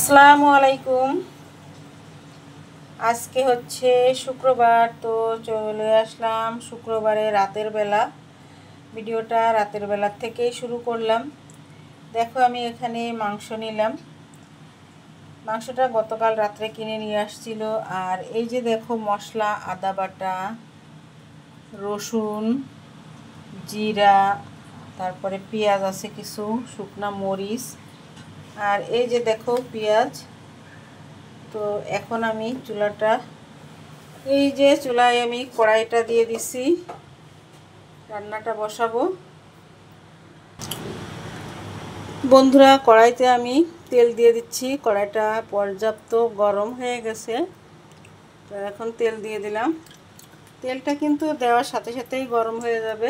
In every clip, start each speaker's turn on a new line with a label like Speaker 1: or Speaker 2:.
Speaker 1: আসসালামু আলাইকুম। আজকে হচ্ছে শুক্রবার, তো চলে আসলাম শুক্রবারে রাতের বেলা। ভিডিওটা রাতের বেলা থেকেই শুরু করলাম। দেখো আমি এখানে মাংস নিলাম। মাংসটা গতকাল রাত্রে কিনে নিয়ে আসছিল। আর এই যে দেখো মশলা, আদা বাটা, রসুন, জিরা, তারপরে পেঁয়াজ আছে কিছু, শুকনা মরিচ, আর এই যে দেখো পেঁয়াজ। তো এখন আমি চুলায় আমি কড়াইটা দিয়ে দিছি, রান্নাটা বসাবো। বন্ধুরা, কড়াইতে আমি তেল দিয়ে দিচ্ছি। কড়াইটা পর্যাপ্ত গরম হয়ে গেছে, তো এখন তেল দিয়ে দিলাম। তেলটা কিন্তু দেওয়ার সাথে সাথেই গরম হয়ে যাবে।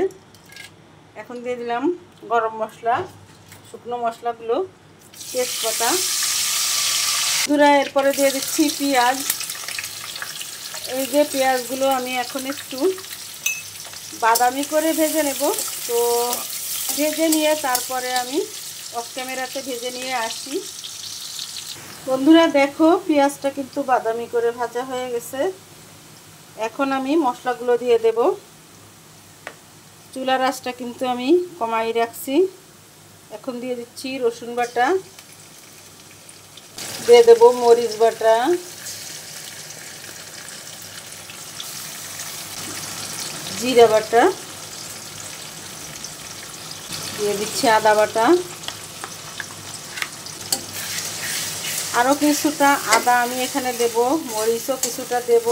Speaker 1: এখন দিয়ে দিলাম গরম মশলা, শুকনো মশলাগুলো, তেজপাতা। বন্ধুরা, এরপরে দিয়ে দিচ্ছি পেঁয়াজ। এই যে পেঁয়াজগুলো আমি এখন একটু বাদামি করে ভেজে নেব। তো ভেজে নিয়ে তারপরে আমি অফ ক্যামেরাতে ভেজে নিয়ে আসি। বন্ধুরা দেখো, পেঁয়াজটা কিন্তু বাদামি করে ভাজা হয়ে গেছে। এখন আমি মশলাগুলো দিয়ে দেব। চুলার আঁচটা কিন্তু আমি কমাই রাখছি। এখন দিয়ে দিচ্ছি রসুন বাটা, দিয়ে দেব মরিচ বাটা, জিরা বাটা, দিয়ে দিচ্ছি আদা বাটা। আরও কিছুটা আদা আমি এখানে দেব, মরিচও কিছুটা দেব।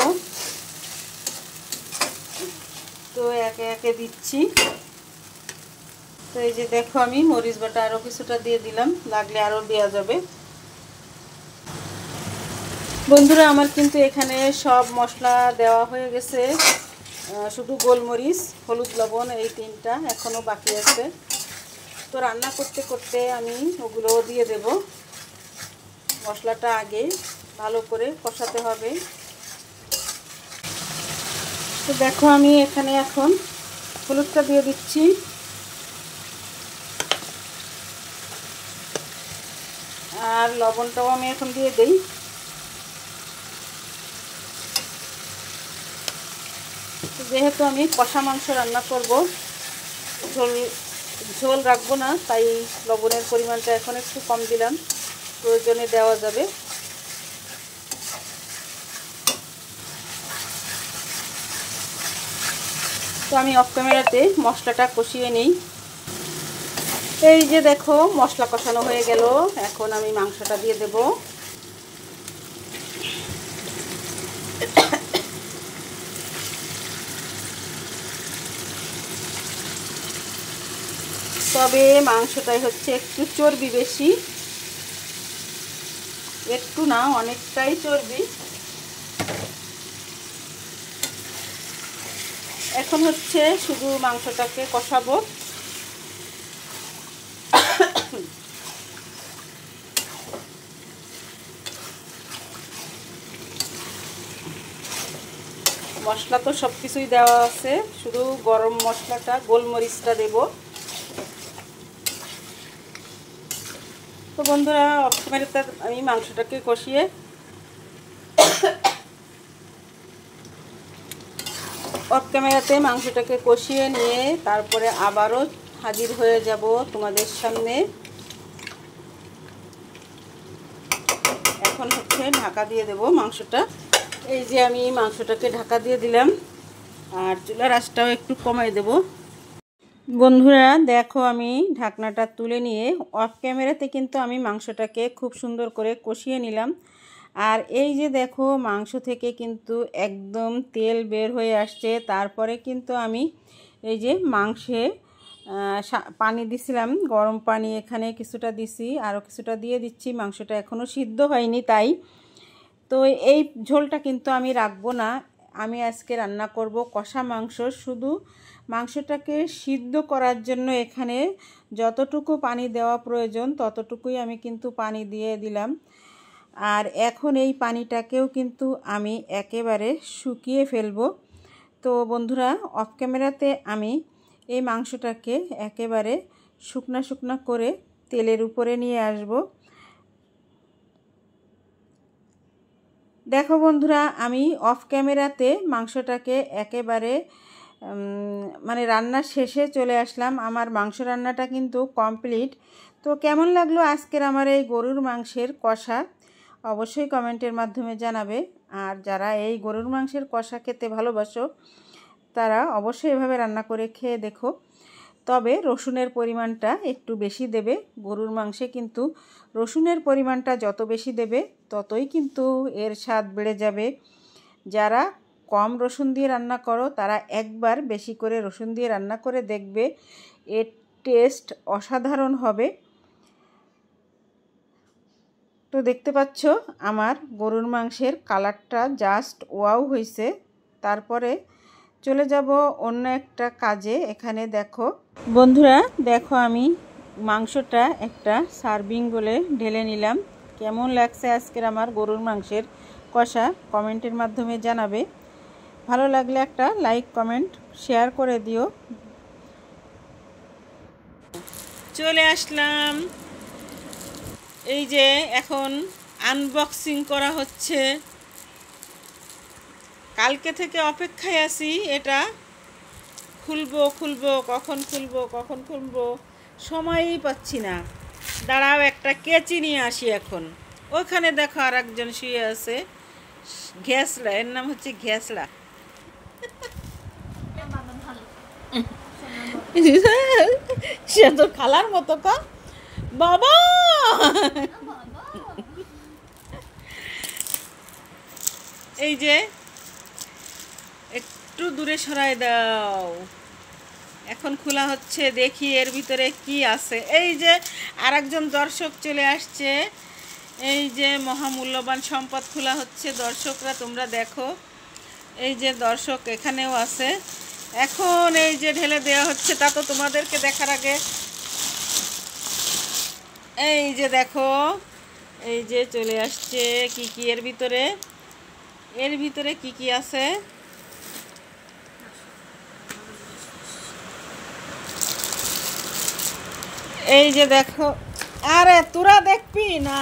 Speaker 1: তো একে একে দিচ্ছি। তো এই যে দেখো আমি মরিচ বাটা আরও কিছুটা দিয়ে দিলাম, লাগলে আরও দেওয়া যাবে। বন্ধুরা, আমার কিন্তু এখানে সব মশলা দেওয়া হয়ে গেছে, শুধু গোলমরিচ, হলুদ, লবণ এই তিনটা এখনও বাকি আছে। তো রান্না করতে করতে আমি ওগুলোও দিয়ে দেব। মশলাটা আগে ভালো করে কষাতে হবে। তো দেখো আমি এখানে এখন হলুদটা দিয়ে দিচ্ছি, আর লবণটাও আমি এখন দিয়ে দিই। যেহেতু আমি কষা মাংস রান্না করব, ঝোল রাখবো না, তাই লবণের পরিমাণটা এখন একটু কম দিলাম, প্রয়োজনে দেওয়া যাবে। তো আমি অফ ক্যামেরাতে মশলাটা কষিয়ে নিই। এই যে দেখো মশলা কষানো হয়ে গেল। এখন আমি মাংসটা দিয়ে দেব। তবে মাংসটাই হচ্ছে একটু চর্বি বেশি, একটু না অনেকটাই চর্বি। এখন হচ্ছে শুধু মাংসটাকে কষাবো। মশলা তো সব কিছুই দেওয়া আছে, শুধু গরম মশলাটা, গোলমরিচটা দেব। তো বন্ধুরা, অফ ক্যামেরাতে আমি মাংসটাকে কষিয়ে নিয়ে তারপরে আবারও হাজির হয়ে যাব তোমাদের সামনে। এখন হচ্ছে ঢাকা দিয়ে দেব মাংসটা। এই যে আমি মাংসটাকে ঢাকা দিয়ে দিলাম, আর চুলার আঁচটাও একটু কমাই দেব। বন্ধুরা দেখো, আমি ঢাকনাটা তুলে নিয়ে অফ ক্যামেরাতে কিন্তু আমি মাংসটাকে খুব সুন্দর করে কষিয়ে নিলাম। আর এই যে দেখো মাংস থেকে কিন্তু একদম তেল বের হয়ে আসছে। তারপরে কিন্তু আমি এই যে মাংসে পানি দিছিলাম, গরম পানি এখানে কিছুটা দিছি, আরও কিছুটা দিয়ে দিচ্ছি। মাংসটা এখনও সিদ্ধ হয়নি তাই। তো এই ঝোলটা কিন্তু আমি রাখবো না। আমি আজকে রান্না করব কষা মাংস। শুধু মাংসটাকে সিদ্ধ করার জন্য এখানে যতটুকু পানি দেওয়া প্রয়োজন ততটুকুই আমি কিন্তু পানি দিয়ে দিলাম। আর এখন এই পানিটাকেও কিন্তু আমি একেবারে শুকিয়ে ফেলবো। তো বন্ধুরা, অফ ক্যামেরাতে আমি এই মাংসটাকে একেবারে শুকনা শুকনা করে তেলের উপরে নিয়ে আসব। দেখো বন্ধুরা, আমি অফ ক্যামেরাতে মাংসটাকে একেবারে মানে রান্নার শেষে চলে আসলাম। আমার মাংস রান্নাটা কিন্তু কমপ্লিট। তো কেমন লাগলো আজকের আমার এই গরুর মাংসের কষা অবশ্যই কমেন্টের মাধ্যমে জানাবে। আর যারা এই গরুর মাংসের কষা খেতে ভালোবাসো তারা অবশ্যই এভাবে রান্না করে খেয়ে দেখো। তবে রসুনের পরিমাণটা একটু বেশি দেবে। গরুর মাংসে কিন্তু রসুনের পরিমাণটা যত বেশি দেবে ততই কিন্তু এর স্বাদ বেড়ে যাবে। যারা কম রসুন দিয়ে রান্না করো তারা একবার বেশি করে রসুন দিয়ে রান্না করে দেখবে, এর টেস্ট অসাধারণ হবে। তো দেখতে পাচ্ছ আমার গরুর মাংসের কালারটা জাস্ট ওয়াও হয়েছে। তারপরে চলে যাব অন্য একটা কাজে। এখানে দেখো বন্ধুরা, দেখো আমি মাংসটা একটা সার্ভিং বলে ঢেলে নিলাম। কেমন লাগছে আজকের আমার গরুর মাংসের কষা কমেন্টের মাধ্যমে জানাবে। ভালো লাগলে একটা লাইক কমেন্ট শেয়ার করে দিও। চলে আসলাম, এই যে এখন আনবক্সিং করা হচ্ছে। কালকে থেকে অপেক্ষায় আছি, এটা খুলবো কখন খুলবো সময়ই পাচ্ছি না। দাঁড়াও একটা কেচি নিয়ে আসি এখন। ওখানে দেখো আর একজন শুয়ে আছে, ঘ্যাসলা, এর নাম হচ্ছে ঘ্যাসলা। সে তো খালার মতো কা বাবা। এই যে একটু দূরে সরাই দাও, এখন খোলা হচ্ছে, দেখি এর ভিতরে কি আছে। এই যে আরেকজন দর্শক চলে আসছে, এই যে মহামূল্যবান সম্পদ খোলা হচ্ছে। দর্শকরা তোমরা দেখো, এই যে দর্শক এখানেও আছে। এখন এই যে ঢেলে দেওয়া হচ্ছে, তা তো তোমাদেরকে দেখার আগে এই যে দেখো, এই যে চলে আসছে কি কি এর ভিতরে কি কি আছে। এই যে দেখো, আরে তোরা দেখবি না,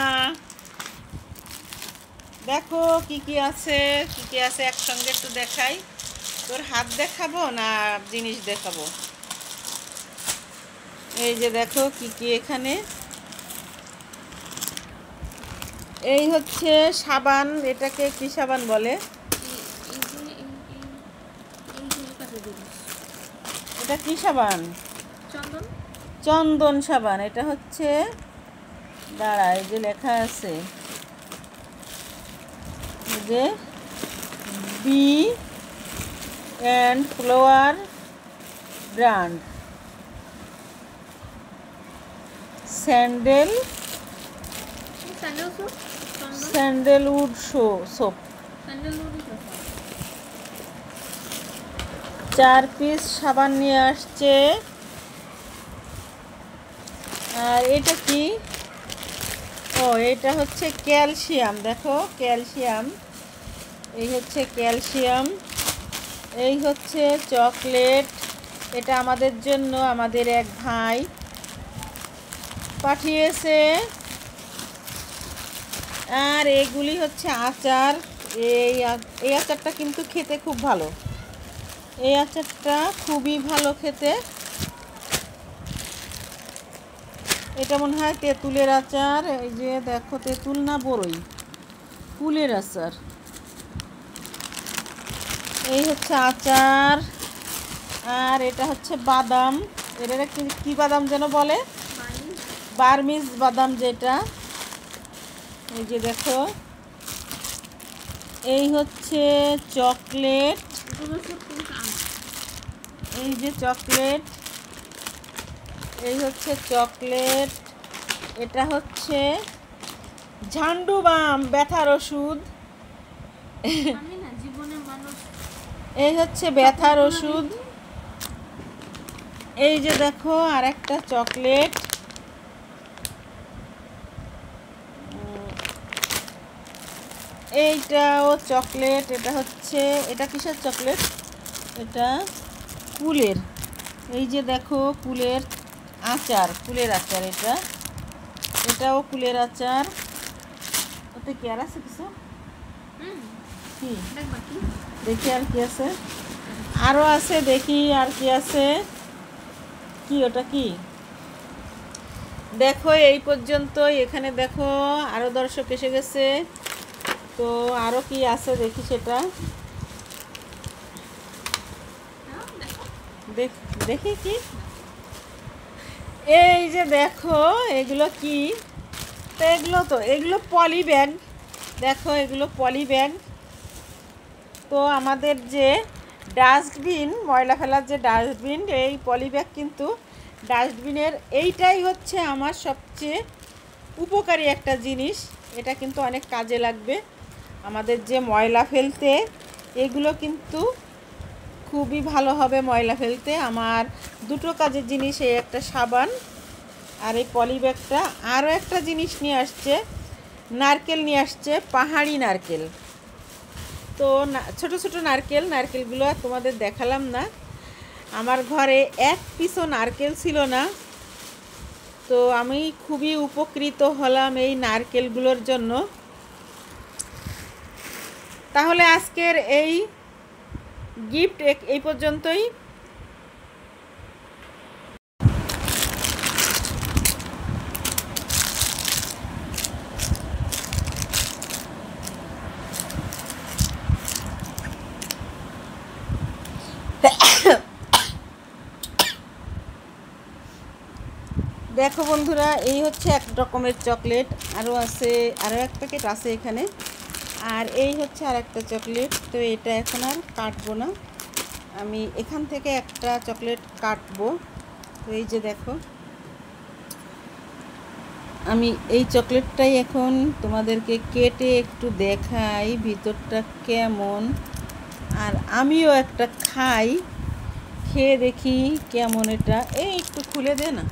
Speaker 1: দেখো কি কি আছে একসঙ্গে একটু দেখাই। তোর হাত দেখাবো না জিনিস দেখাবো? এই যে দেখো কি কি এখানে। এই হচ্ছে সাবান, এটাকে কি সাবান বলে? এটা কি সাবান? চন্দন সাবান। এটা হচ্ছে, দাঁড়া, এই যে লেখা আছে যে B and flower brand sandalwood soap 4 piece সাবান নিয়ে আসছে। আর এটা কি? ও, এটা হচ্ছে ক্যালসিয়াম। দেখো ক্যালসিয়াম, এই হচ্ছে ক্যালসিয়াম। এই হচ্ছে চকলেট, এটা আমাদের জন্য আমাদের এক ভাই পাঠিয়েছে। আর এগুলি হচ্ছে আচার। এই আচারটা কিন্তু খেতে খুব ভালো, এই আচারটা খুবই ভালো খেতে। এটা মনে হয় তেঁতুলের আচার। এই যে দেখো, তেঁতুল না বড়ই, কুলের আচার। এই হচ্ছে আচার। আর এটা হচ্ছে বাদাম, এটা কি বাদাম যেন বলে, বার্মিজ বাদাম যেটা। এই যে দেখো, এই হচ্ছে চকলেট, এই যে চকলেট, এই হচ্ছে চকলেট। এটা হচ্ছে ঝান্ডু বাম, ব্যথার ওষুধ। এই হচ্ছে ব্যথার ওষুধ। এই যে দেখো আর একটা চকলেট, এইটাও চকলেট। এটা হচ্ছে, এটা কিসের চকলেট? এটা কুলের। এই যে দেখো কুলের আচার, কুলের আচার। এটাও কুলের আচার। ওতে কি আর আছে কিছু? কি দেখি আর কি আছে, আরও আছে দেখি আর কি আছে। কি ওটা কি? দেখো এই পর্যন্ত, এখানে দেখো আরও দর্শক এসে গেছে। তো আরও কি আছে দেখি সেটা দেখি কি। এই যে দেখো এগুলো কি, তো এগুলো পলি ব্যাগ। দেখো এগুলো পলি ব্যাগ। তো আমাদের যে ডাস্টবিন, ময়লা ফেলার যে ডাস্টবিন, এই পলি ব্যাগ কিন্তু ডাস্টবিনের এইটাই হচ্ছে আমার সবচেয়ে উপকারী একটা জিনিস। এটা কিন্তু অনেক কাজে লাগবে আমাদের যে ময়লা ফেলতে, এগুলো কিন্তু খুবই ভালো হবে ময়লা ফেলতে। আমার দুটো কাজের জিনিস, এই একটা সাবান আর এই পলি ব্যাগটা। আরও একটা জিনিস নিয়ে আসছে, নারকেল নিয়ে আসছে, পাহাড়ি নারকেল। তো ছোট ছোট নারকেলগুলো তোমাদের দেখালাম না। আমার ঘরে এক পিসও নারকেল ছিল না, তো আমি খুবই উপকৃত হলাম এই নারকেলগুলোর জন্য। তাহলে আজকের এই গিফট এই পর্যন্তই। দেখো বন্ধুরা, এই হচ্ছে এক রকমের চকলেট, আরও আছে, আরও এক প্যাকেট আছে এখানে। আর এই হচ্ছে আর একটা চকলেট। তো এটা এখন আর কাটবো না, আমি এখান থেকে একটা চকলেট কাটবো। তো এই যে দেখো, আমি এই চকলেটটাই এখন তোমাদেরকে কেটে একটু দেখাই ভিতরটা কেমন। আর আমিও একটা খাই, খেয়ে দেখি কেমন এটা। এই একটু খুলে দে না।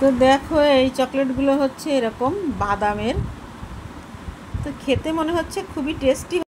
Speaker 1: তো দেখো এই চকলেটগুলো হচ্ছে এরকম বাদামের। তো খেতে মনে হচ্ছে খুবই টেস্টি।